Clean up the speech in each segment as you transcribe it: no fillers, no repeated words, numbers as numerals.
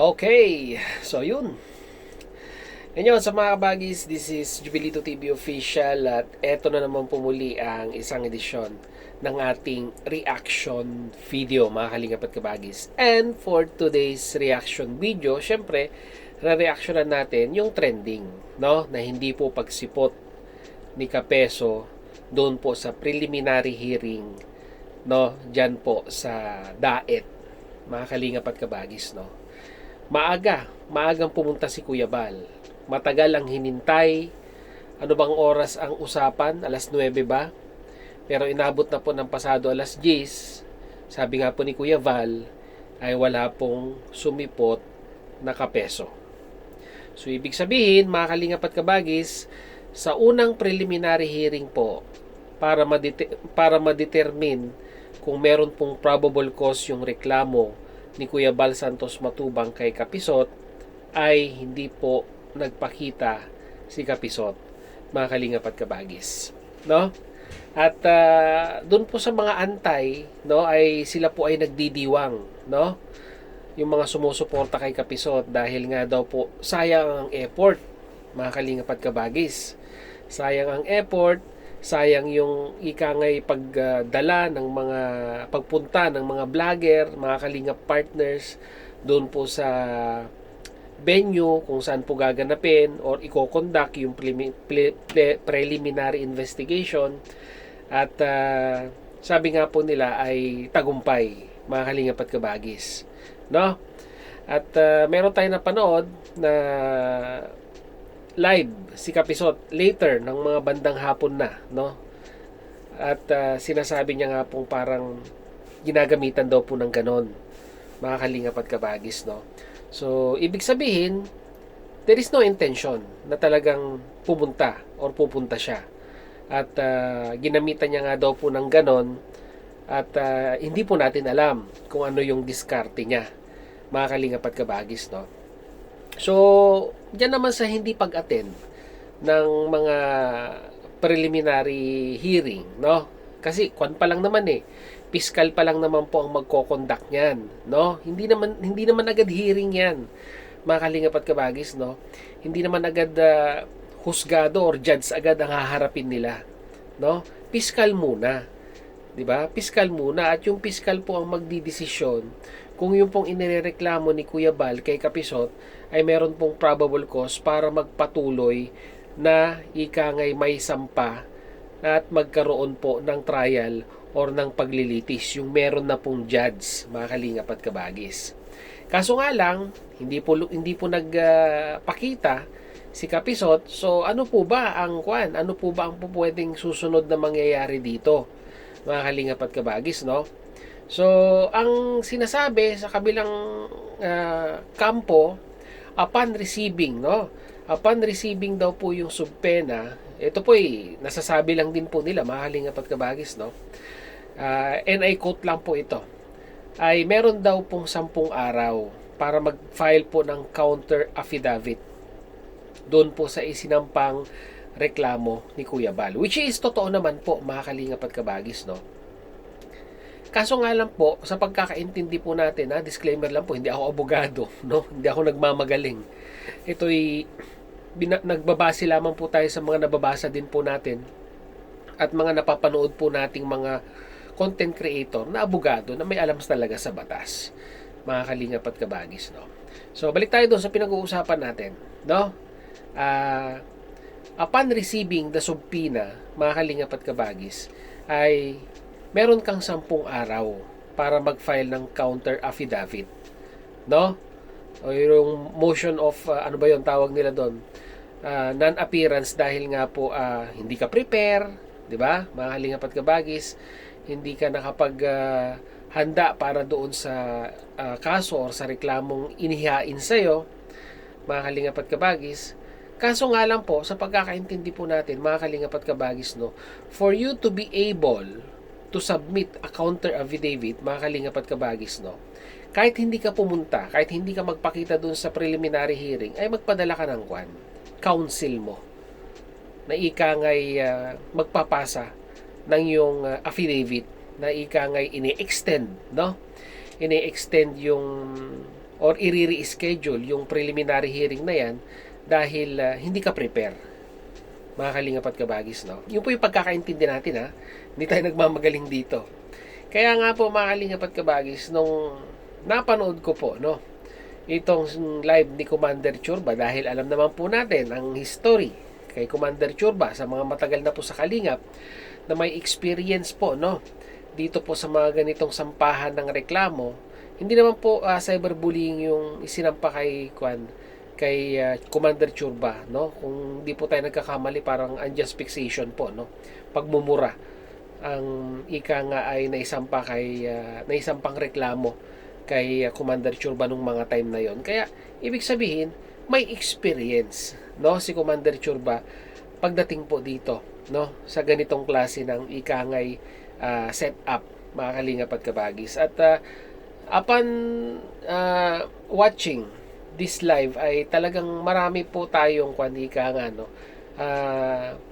Okay, so yun. Ngayon sa mga kabagis, this is Jubilito TV Official at eto na naman pumuli ang isang edisyon ng ating reaction video mga kalingap at kabagis. And for today's reaction video, syempre, re-reactionan natin yung trending, no? Na hindi po pagsipot ni Kapeso doon po sa preliminary hearing, no? Diyan po sa DAET, mga kalingap at kabagis, no? Maagang pumunta si Kuya Bal. Matagal ang hinintay. Ano bang oras ang usapan? Alas 9 ba? Pero inabot na po ng pasado alas 10. Sabi nga po ni Kuya Val ay wala pong sumipot na Kapeso. So ibig sabihin, mga kalingap at kabagis, sa unang preliminary hearing po para ma-determine kung meron pong probable cause yung reklamo ni Kuya Bal Santos Matubang kay Kapisot ay hindi po nagpakita si Kapisot, mga kalingap at kabagis, no? At doon po sa mga antay, no, ay sila po ay nagdidiwang, no? Yung mga sumusuporta kay Kapisot dahil nga daw po sayang ang effort, mga kalingap at kabagis. Sayang ang effort, sayang yung ikangay pagdala ng mga pagpunta ng mga vlogger, mga kalingap partners doon po sa venue kung saan po gaganapin or i-conduct yung preliminary investigation. At sabi nga po nila ay tagumpay, mga kalingap at kabagis, no? At meron tayong napanood na live si Kapisot later ng mga bandang hapon na, no? At sinasabi niya nga pong parang ginagamitan daw po ng ganon, mga kalingap at kabagis, no? So ibig sabihin, there is no intention na talagang pumunta or pupunta siya. At ginamitan niya nga daw po ng ganon at hindi po natin alam kung ano yung diskarte niya, mga kalingap at kabagis, no? So, diyan naman sa hindi pag-attend ng mga preliminary hearing, no? Kasi kwan pa lang naman fiscal pa lang naman po ang magko-conduct niyan, no? Hindi naman agad hearing 'yan, mga kalingap at kabagis, no? Hindi naman agad husgado or judge agad ang haharapin nila, no? Fiscal muna, 'di ba? Fiscal muna at yung fiscal po ang magdidesisyon kung yung pong inireklamo ni Kuya Bal kay Kapisot ay meron pong probable cause para magpatuloy na ikangay may sampa at magkaroon po ng trial or ng paglilitis yung meron na pong judge, mga kalingap at kabagis. Kaso nga lang, hindi po nagpakita si Kapisot. So ano po ba ang kwan? Ano po ba ang pwedeng susunod na mangyayari dito, mga kalingap at kabagis, no? So, ang sinasabi sa kabilang kampo, upon receiving, no? Upon receiving daw po yung subpena, ito po nasasabi lang din po nila, mga kalingap at kabagis, no? And I quote lang po ito, ay meron daw pong 10 araw para mag-file po ng counter affidavit doon po sa isinampang reklamo ni Kuya Bal. Which is totoo naman po, mga kalingap at kabagis, no? Kaso nga lang po, sa pagkakaintindi po natin, disclaimer lang po, hindi ako abogado, no? Hindi ako nagmamagaling. Ito'y nagbabase lamang po tayo sa mga nababasa din po natin at mga napapanood po nating mga content creator na abogado na may alam talaga sa batas, mga kalingap at kabagis, no? So, balik tayo doon sa pinag-uusapan natin, no? Upon receiving the subpoena, mga kalingap at kabagis, ay meron kang 10 araw para mag-file ng counter affidavit, no? O yung motion of ano ba yung tawag nila doon? Non-appearance dahil nga po hindi ka prepare, 'di ba? Mga kalingap at kabagis, hindi ka nakapag handa para doon sa kaso or sa reklamong inihain sa iyo, mga kalingap at kabagis. Kaso nga lang po, sa pagkakaintindi po natin, mga kalingap at kabagis, no, for you to be able to submit a counter affidavit, mga kalingap at kabagis, no, kahit hindi ka pumunta, kahit hindi ka magpakita dun sa preliminary hearing, ay magpadala ka ng counsel mo na ikangay magpapasa ng yung affidavit na ikangay ini-extend, no? Ini-extend yung or i-reschedule yung preliminary hearing na yan dahil hindi ka prepare. Mga kalingap at kabagis, no? Yun po yung pagkakaintindi natin, ha? Hindi tayo nagmamagaling dito. Kaya nga po, mga kalingap at kabagis, nung napanood ko po, no, itong live ni Commander Churba, dahil alam naman po natin ang history kay Commander Churba sa mga matagal na po sa kalingap na may experience po, no, dito po sa mga ganitong sampahan ng reklamo. Hindi naman po cyberbullying yung isinampa kay Commander Churba, no? Kung di po tayo nagkakamali, parang unjust fixation po, no? Pagmumura ang ika nga ay naisampang reklamo kay Commander Churba nung mga time na yon. Kaya ibig sabihin may experience, no, si Commander Churba pagdating po dito, no, sa ganitong klase ng ika nga'y setup, mga kalingap at kabagis. At upon watching this live ay talagang marami po tayong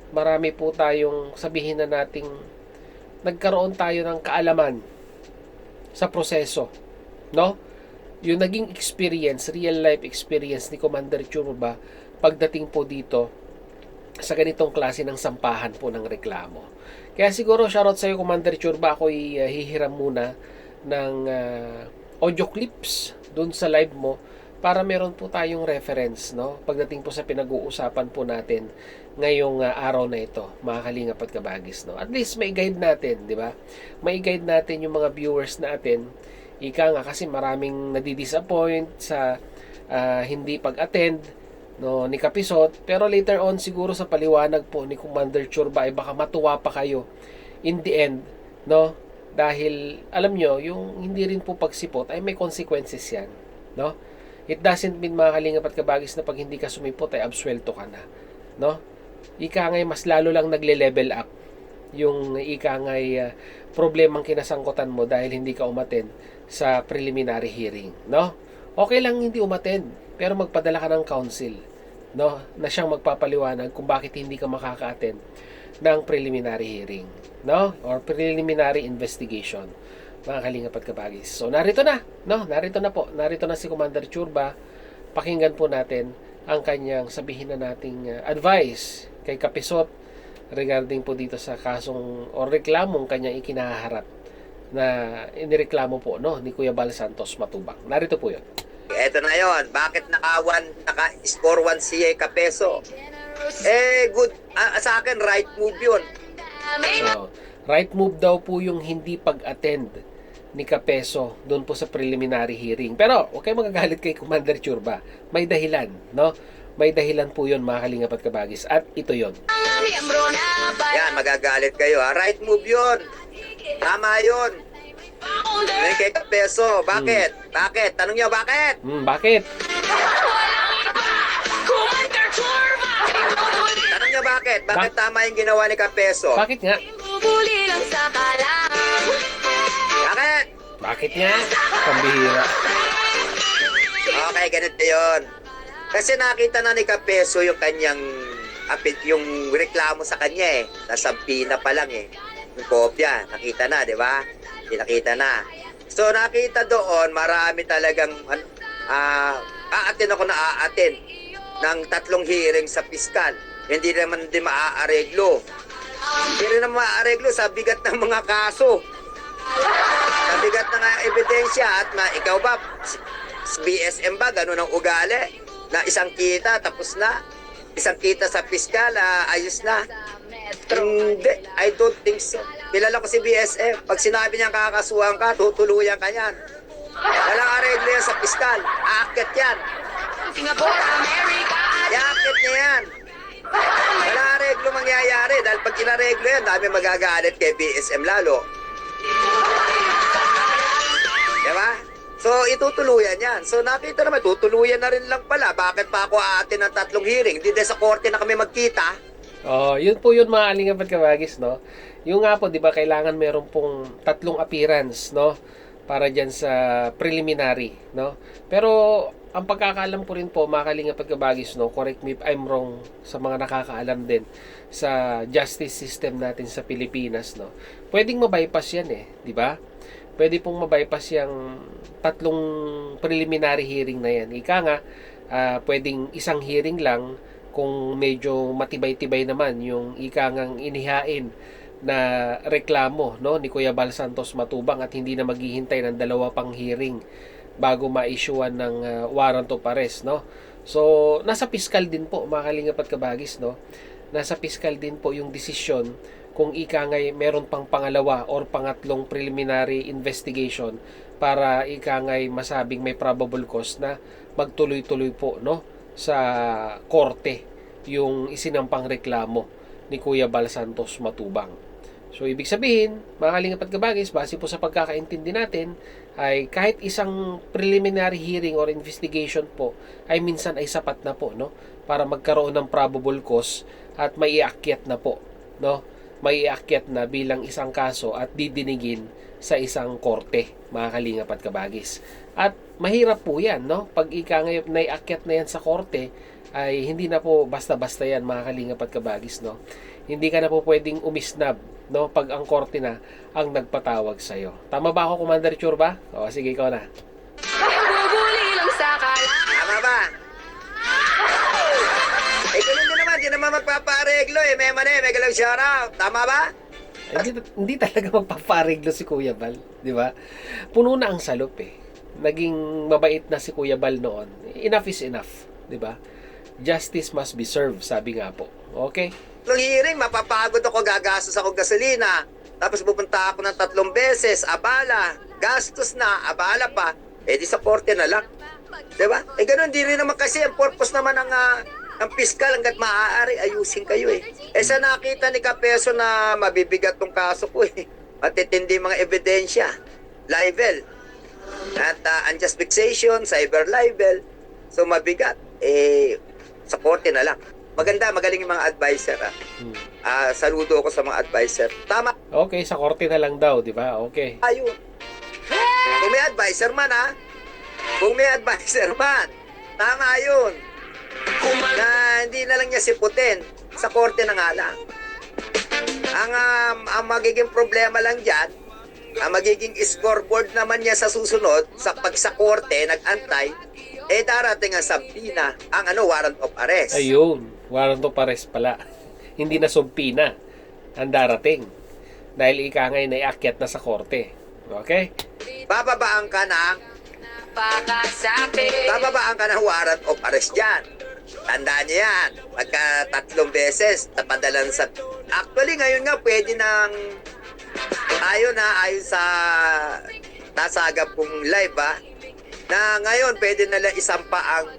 marami po tayong sabihin na nating nagkaroon tayo ng kaalaman sa proseso, no? Yung naging experience, real life experience ni Commander Churba pagdating po dito sa ganitong klase ng sampahan po ng reklamo. Kaya siguro shoutout sa iyo, Commander Churba. Ako'y hihiram muna ng audio clips dun sa live mo para meron po tayong reference, no, pagdating po sa pinag-uusapan po natin ngayong araw na ito, mga kalingap at kabagis, no. At least may guide natin, di ba? May guide natin yung mga viewers natin. Ika nga kasi maraming nadidisappoint sa hindi pag-attend, no, ni Kapisot, pero later on siguro sa paliwanag po ni Commander Churba ay baka matuwa pa kayo in the end, no, dahil alam nyo, yung hindi rin po pagsipot ay may consequences yan, no. It doesn't mean, mga kalingap at kabagis, na pag hindi ka sumipot ay absuelto ka na, no. Ika nga'y mas lalo lang nagle-level up yung ika nga'y problemang kinasangkutan mo dahil hindi ka umattend sa preliminary hearing, no. Okay lang hindi umattend, pero magpadala ka ng counsel, no, na siyang magpapaliwanag kung bakit hindi ka makaka-attend ng preliminary hearing, no, or preliminary investigation, mga kalingap at kabagis. So narito na, no, narito na si Commander Churba. Pakinggan po natin ang kanyang sabihin na nating advice kay Kapisot regarding po dito sa kasong o reklamong kanyang ikinaharap na inireklamo po, no, ni Kuya Bal Santos Matubang. Narito po yun. Eto na yon. Bakit naka-score 1 si Kapeso? Good. Sa akin, right move yun. So, right move daw po yung hindi pag-attend ni Kapeso doon po sa preliminary hearing. Pero, okay magagalit kay Commander Churba. May dahilan, no? May dahilan po yun, mga kalingap at kabagis. At ito yon. Yan, magagalit kayo. Right move yun. Tama yun. Kay Kapeso. Bakit? Bakit? Tanong niyo, bakit? Bakit? Tanong niyo, bakit? Bakit tama yung ginawa ni Kapeso? Bakit nga? Bakit? Bakit nga? Pambihira. Okay, ganito yun. Kasi nakita na ni Kapeso yung kanyang yung reklamo sa kanya eh. Nasampi na pa lang eh. Yung kopya, nakita na, di ba? Nakita na. So, nakita doon, marami talagang aatin ako na aatin ng 3 hearing sa piskal. Hindi naman din maaareglo. Hindi rin naman maaareglo sa bigat ng mga kaso. Sa bigat ng ebidensya at ikaw ba, BSM ba, ganun ang ugali? Na isang kita, tapos na. Isang kita sa piskal, ayos na. Hindi, I don't think so. Kilala ko si BSM. Pag sinabi niyang kakasuhan ka, tutuluyan ka niyan. Walang areglo yan sa piskal. Aakyat yan. Iakyat niya yan. Wala areglo mangyayari. Dahil pag inareglo yan, dami magagalit kay BSM lalo. Diba? So, itutuluyan yan. So, nakita naman, tutuluyan na rin lang pala. Bakit pa ako aatin ng 3 hearing? Hindi sa korte na kami magkita. Yun po yun, mga kalingap at kabagis, no? Yung nga po, di ba, kailangan meron pong 3 appearance, no? Para dyan sa preliminary, no? Pero, ang pagkakaalam ko rin po, mga kalingap at kabagis, no? Correct me if I'm wrong sa mga nakakaalam din sa justice system natin sa Pilipinas, no? Pwedeng mabypass yan eh, di ba? pwede pong mabypass yung tatlong preliminary hearing na yan. Ika nga, pwedeng isang hearing lang kung medyo matibay-tibay naman yung ika ngang inihain na reklamo, no, ni Kuya Bal Santos Matubang, at hindi na maghihintay ng dalawa pang hearing bago ma-issuean ng warrant of arrest, no. So nasa piskal din po, mga kalingap at kabagis, no, nasa piskal din po yung desisyon kung ika ngay meron pang pangalawa or pangatlong preliminary investigation para ika ngay masabing may probable cause na magtuloy-tuloy po, no, sa korte yung isinampang reklamo ni Kuya Bal Santos Matubang. So, ibig sabihin, mga kalingap at kabagis, base po sa pagkakaintindi natin, ay kahit isang preliminary hearing or investigation po, ay minsan ay sapat na po, no? Para magkaroon ng probable cause at maiakyat na po, no? Maiakyat na bilang isang kaso at didinigin sa isang korte, mga kalingap at kabagis. At mahirap po yan, no? Pag ika ngayon naiakyat na yan sa korte, ay hindi na po basta-basta yan, mga kalingap at kabagis, no? Hindi ka na po pwedeng umisnab, no, pag ang korte na ang nagpatawag sa iyo. Tama ba ako, Commander Churba? O sige, ikaw na. Tama ba? Ganun din naman, di naman magpapareglo eh. May galang shoutout. Tama ba? Hindi talaga magpapareglo si Kuya Bal, di ba? Puno na ang salop eh. Naging mabait na si Kuya Bal noon. Enough is enough, di ba? Justice must be served, sabi nga po. Okay? Nung hearing, mapapagod ako, gagastos ako gasolina. Tapos pupunta ako ng 3 beses, abala, gastos na, abala pa. Di sa korte na lang. Diba? Ganun din rin naman kasi ang purpose naman ng piskal hanggat maaari, ayusin kayo eh. Sa nakita ni Kapeso na mabibigat tong kaso ko eh. Matitindi mga ebidensya, libel, at unjust vexation, cyber libel. So mabigat. Sa korte na lang. Magaling yung mga advisor. Saludo ko sa mga advisor. Tama. Okay, sa korte na lang daw, di ba? Okay. Ayun. Kung may advisor man, Kung may advisor man, tama yun. Na hindi na lang niya siputin. Sa korte na nga lang. Ang magiging problema lang dyan, ang magiging scoreboard naman niya sa susunod, pag sa korte, nag-antay, darating ang sabina, ang warrant of arrest. Ayun, warrant of arrest pala. Hindi na subpina ang darating. Dahil ika ngay naiakyat na sa korte. Okay? Bababaan ka ng warrant of arrest dyan. Tandaan niyo yan. Pagka 3 beses, napadalan sa... Actually, ngayon nga, pwede nang... Ayon sa nasagap kong live, na ngayon, pwede na lang isampa ang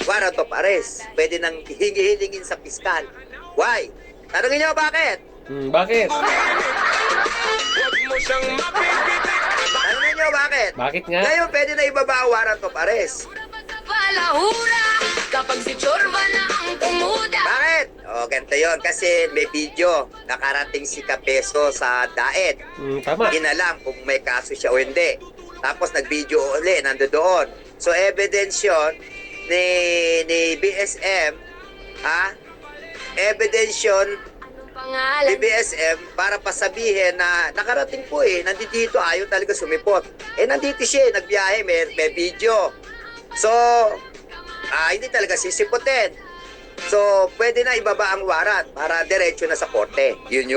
warrant of arrest. Pwede nang hingi-hilingin sa piskal. Why? Tanungin niyo bakit? Bakit? Tanungin niyo bakit? Bakit nga? Ngayon, pwede na ibaba ang warrant of arrest. Kapag si Chorba na ang tumuda. Bakit? Ganito yun. Kasi may video. Nakarating si Kapeso sa daet. Tama. Inalam kung may kaso siya o hindi. Tapos nag-video ulit, nandoon. So evidence yun ni BSM, evidence yun ni BSM para pasabihin na nakarating po nandito, ayaw talaga sumipot. Nandito siya, nagbiyahe, may video. So, hindi talaga sisipotin. So, pwede na ibaba ang warrant para diretso na sa korte. Yun.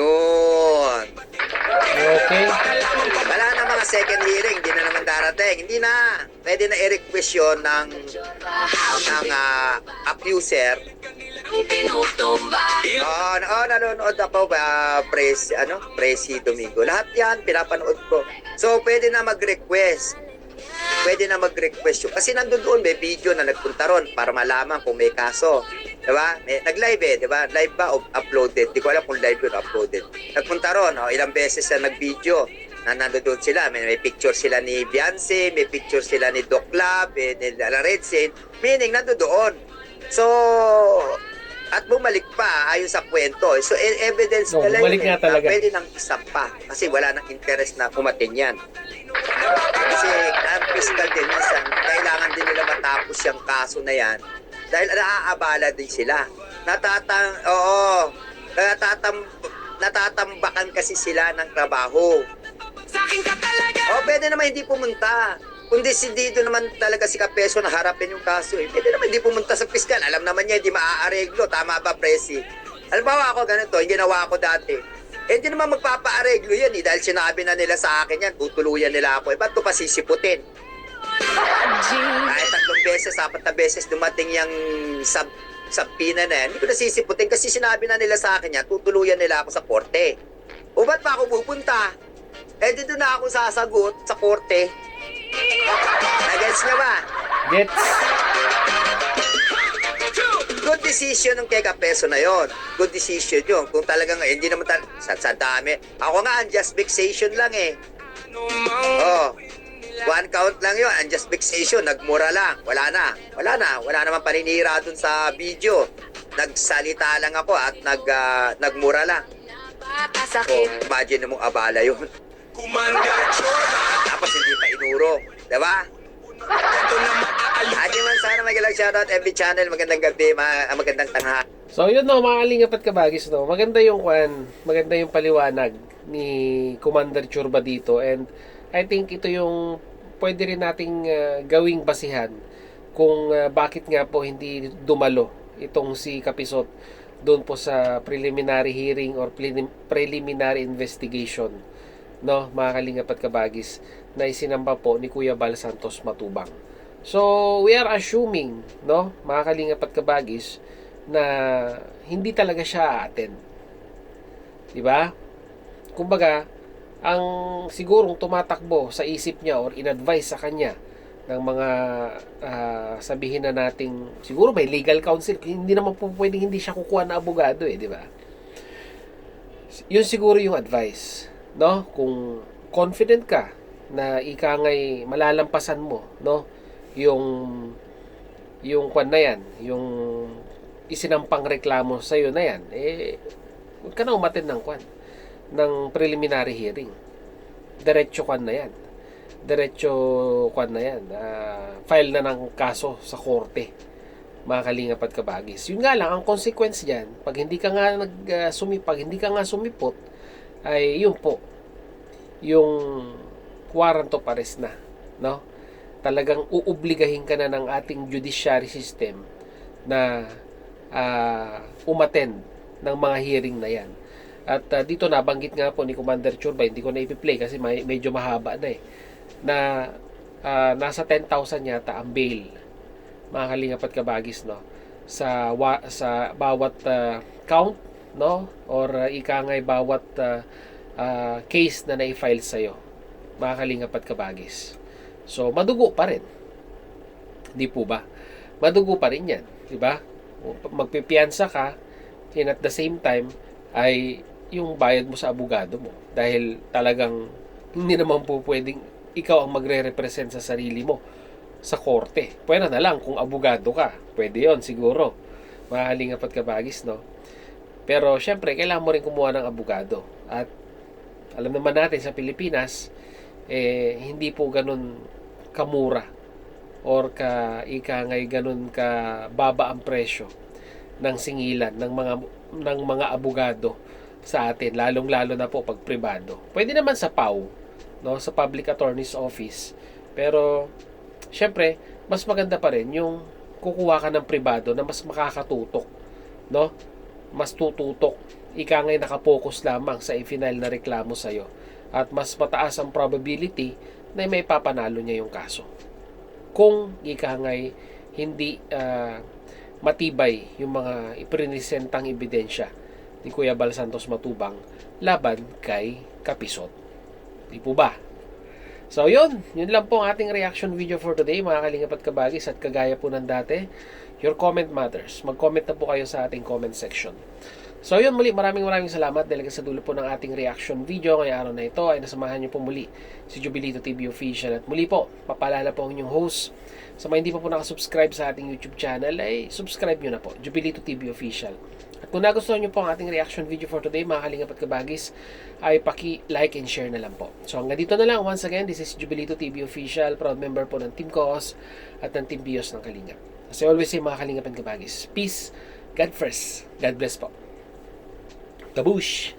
Okay. Wala na mga second hearing, hindi na naman darating. Hindi na. Pwede na i-request yun ng accuser. Nanonood ako Presi Domingo. Lahat yan, pinapanood ko. So, pwede na mag-request. Yun. Kasi nandun may video na nagpunta ron para malaman kung may kaso. Diba? Nag-live diba? Live ba o uploaded? Di ko alam kung live yun o uploaded. Nagpunta ron, ilang beses na nag-video na nandun sila. May picture sila ni Beyonce, may picture sila ni Doc Lab, ni Red Saint. Meaning, nandun. So, at bumalik pa ayon sa kwento. So, evidence pala bumalik nga talaga. Pwede nang isampa kasi wala nang interest na kumatin yan. Kasi ang fiscal din minsan, kailangan din nila matapos yung kaso na yan dahil naaabala din sila. Natatambakan kasi sila ng trabaho. akin ka talaga. O, pwede naman hindi pumunta. Kung desidido naman talaga si Kapeso na harapin yung kaso, pwede naman hindi pumunta sa piskal. Alam naman niya, hindi maaareglo. Tama ba, Presi? Halimbawa ako ganito, yung ginawa ko dati. Hindi naman magpapaareglo yan dahil sinabi na nila sa akin yan, tutuluyan nila ako. Ba't ko pa sisiputin? Kahit 3 beses, 4 na beses dumating yung sabpina na yan, hindi ko na sisiputin kasi sinabi na nila sa akin yan, tutuluyan nila ako sa korte. O ba't pa ako pupunta? Dito na ako sasagot sa korte. Nagets niya ba? Gets? Good decision ng kay Kapeso na yon. Good decision yun. Kung talagang hindi naman sa dami. Ako nga, unjust vexation lang eh. Oh. 1 count lang yun. Unjust vexation. Nagmura lang. Wala naman paninira dun sa video. Nagsalita lang ako at nagmura lang. Oh, imagine mo abala yun. Tapos hindi pa inuro. Diba? Adi man sana magalang shoutout every channel. Magandang gabi, magandang tanghali. So yun no, mga kalingap at kabagis no. Maganda yung paliwanag ni Commander Churba dito, and I think ito yung pwede rin nating gawing basihan kung bakit nga po hindi dumalo itong si Kapisot doon po sa preliminary hearing or preliminary investigation, no, mga kalingap at kabagis, na isinamba po ni Kuya Bal Santos Matubang. So, we are assuming, no, mga kalingap at kabagis, na hindi talaga siya attend. Diba? Kumbaga, ang sigurong tumatakbo sa isip niya or in-advise sa kanya ng mga sabihin na nating siguro may legal counsel, hindi naman po pwedeng hindi siya kukuha na abogado di ba? Yun siguro yung advice, no? Kung confident ka na ikangay malalampasan mo, no, yung kwan na yan, yung isinampang reklamo sa iyo na yan, huwag ka na umattend ng kwan ng preliminary hearing. Diretso kwan na yan. File na ng kaso sa korte, mga kalingap at kabagis. Yun nga lang, ang consequence dyan, pag hindi ka nga sumipot, ay yun po, yung warrant of arrest na, no? Talagang uubligahin ka na ng ating judiciary system na umattend ng mga hearing na yan. At dito nabanggit nga po ni Commander Churba, hindi ko na ipi-play kasi medyo mahaba na na nasa 10,000 yata ang bail, mga kalingap at kabagis, no, sa bawat count, no, or ikangay bawat case na na-file sa'yo, mga kalingap at kabagis. So madugo pa rin, di po ba? Madugo pa rin yan, di ba? Magpipiyansa ka, and at the same time ay yung bayad mo sa abogado mo, dahil talagang hindi naman po pwedeng ikaw ang magre-represent sa sarili mo sa korte. Pwede na lang kung abogado ka, pwede yon siguro, mga kalingap at kabagis, no? Pero syempre kailangan mo rin kumuha ng abogado, at alam naman natin sa Pilipinas hindi po ganun kamura or ikangay ganun ka baba ang presyo ng singilan ng mga abogado sa atin, lalong-lalo na po pag pribado. Pwede naman sa PAW, no, sa Public Attorney's Office. Pero syempre, mas maganda pa rin yung kukuha ka ng pribado na mas makakatutok, no? Mas tututok. Ika nga'y nakapokus lamang sa i-final na reklamo sa'yo. At mas mataas ang probability na may papanalo niya yung kaso. Kung ika nga'y hindi matibay yung mga ipresentang ebidensya ni Kuya Bal Santos Matubang laban kay Kapisot. Di po ba? So yun lang po ang ating reaction video for today, mga kalingap at kabagis. At kagaya po ng dati, your comment matters. Mag-comment na po kayo sa ating comment section. So yun, muli maraming salamat dahil sa dulo po ng ating reaction video ngayong araw na ito ay nasamahan niyo po muli si Jubilito TV Official. At muli po, papaalala po ang inyong host. Sa mga hindi pa po nakasubscribe sa ating YouTube channel, ay subscribe nyo na po, Jubilito TV Official. At kung nagustuhan nyo po ang ating reaction video for today, mga kalingap at kabagis, ay paki-like and share na lang po. So hanggang dito na lang. Once again, this is Jubilito TV Official, proud member po ng Team Cos at ng Team Bios ng Kalingap. As I always say, mga kalingap at kabagis, peace, God first, God bless po. Kabush!